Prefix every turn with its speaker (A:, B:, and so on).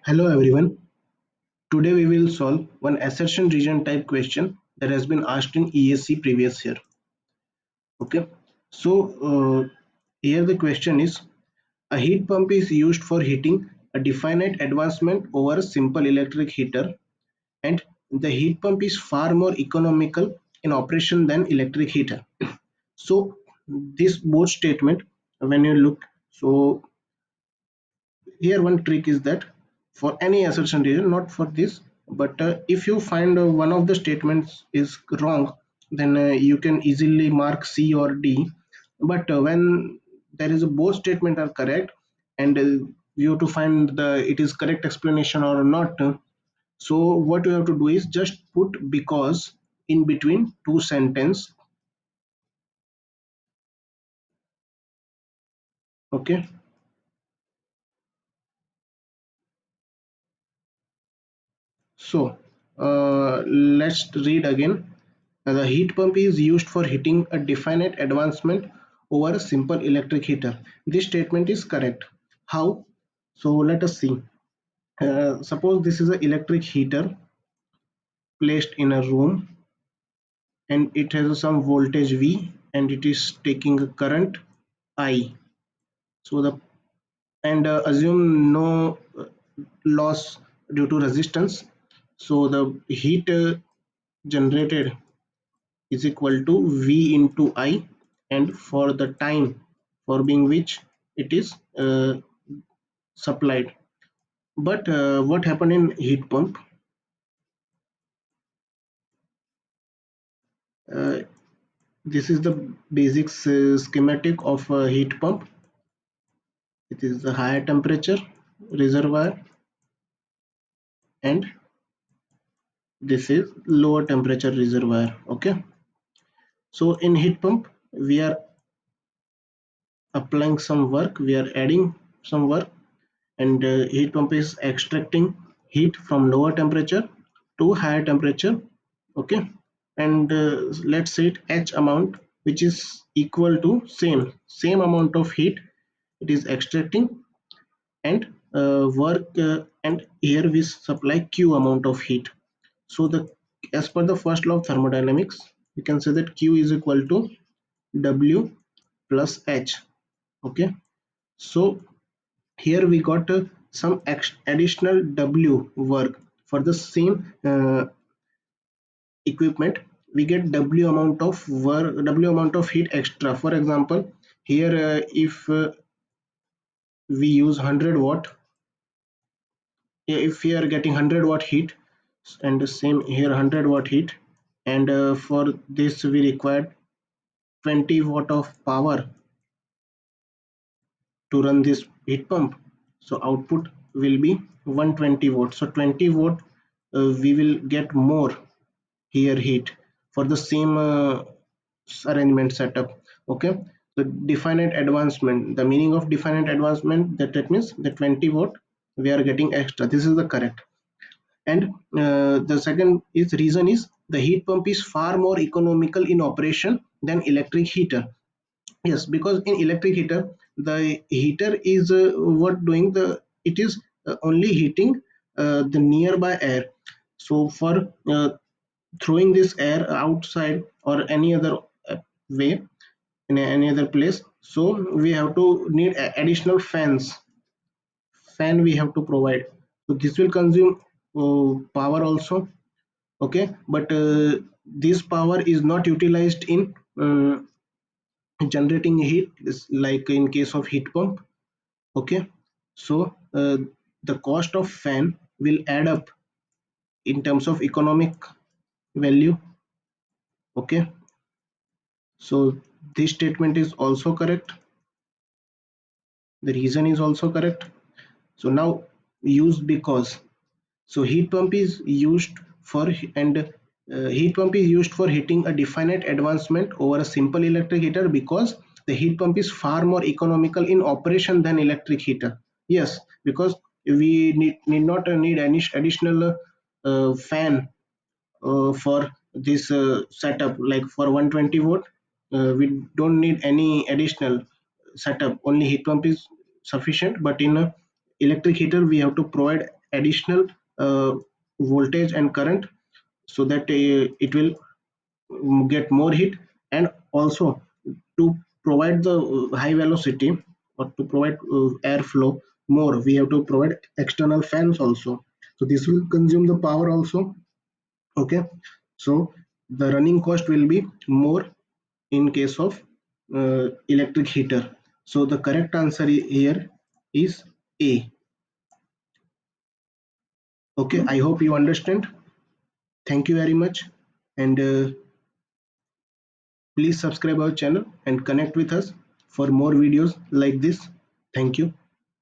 A: Hello everyone. Today we will solve one assertion region type question that has been asked in ESC previous year. Okay. So here the question is: a heat pump is used for heating a definite advancement over a simple electric heater, and the heat pump is far more economical in operation than electric heater. So this both statement, when you look, so here one trick is that for any assertion region, not for this, but if you find one of the statements is wrong, then you can easily mark C or D. But when there is a both statement are correct, and you have to find the it is correct explanation or not, so what you have to do is just put because in between two sentence. Okay. So let's read again. The heat pump is used for heating a definite advancement over a simple electric heater. This statement is correct. How? So let us see. Suppose this is an electric heater placed in a room, and it has some voltage V, and it is taking a current I. So the and assume no loss due to resistance. So the heat generated is equal to V into I, and for the time for being which it is supplied. But what happened in heat pump? Uh, this is the basic schematic of a heat pump. It is the higher temperature reservoir, and this is lower temperature reservoir. Okay. So in heat pump, we are applying some work, we are adding some work, and heat pump is extracting heat from lower temperature to higher temperature. Okay. And let's say it H amount, which is equal to same amount of heat it is extracting, and work, and here we supply Q amount of heat. So the as per the first law of thermodynamics, we can say that Q is equal to W plus H. Okay. So here we got some additional W work for the same equipment. We get W amount of work, W amount of heat extra. For example, here if we use 100 watt, if we are getting 100 watt heat, and the same here 100 watt heat, and for this we require 20 watt of power to run this heat pump. So output will be 120 watt. So 20 watt, we will get more here heat for the same arrangement setup. Okay. So definite advancement, the meaning of definite advancement, that means the 20 watt we are getting extra. This is the correct. And the second is reason is the heat pump is far more economical in operation than electric heater. Yes, because in electric heater, the heater is what doing the it is only heating the nearby air. So for throwing this air outside or any other way in any other place, so we have to need additional fan we have to provide. So this will consume power also. Okay. But this power is not utilized in generating heat, like in case of heat pump. Okay. So the cost of fan will add up in terms of economic value. Okay. So this statement is also correct, the reason is also correct. So now use because. So heat pump is used for and heat pump is used for heating a definite advancement over a simple electric heater because the heat pump is far more economical in operation than electric heater. Yes, because we need not need any additional fan for this setup, like for 120 watt. We don't need any additional setup, only heat pump is sufficient. But in a electric heater we have to provide additional voltage and current, so that it will get more heat. And also to provide the high velocity, or to provide airflow more, we have to provide external fans also, so this will consume the power also. Okay, so the running cost will be more in case of electric heater. So the correct answer here is A. Okay, I hope you understand. Thank you very much, and please subscribe our channel and connect with us for more videos like this. Thank you.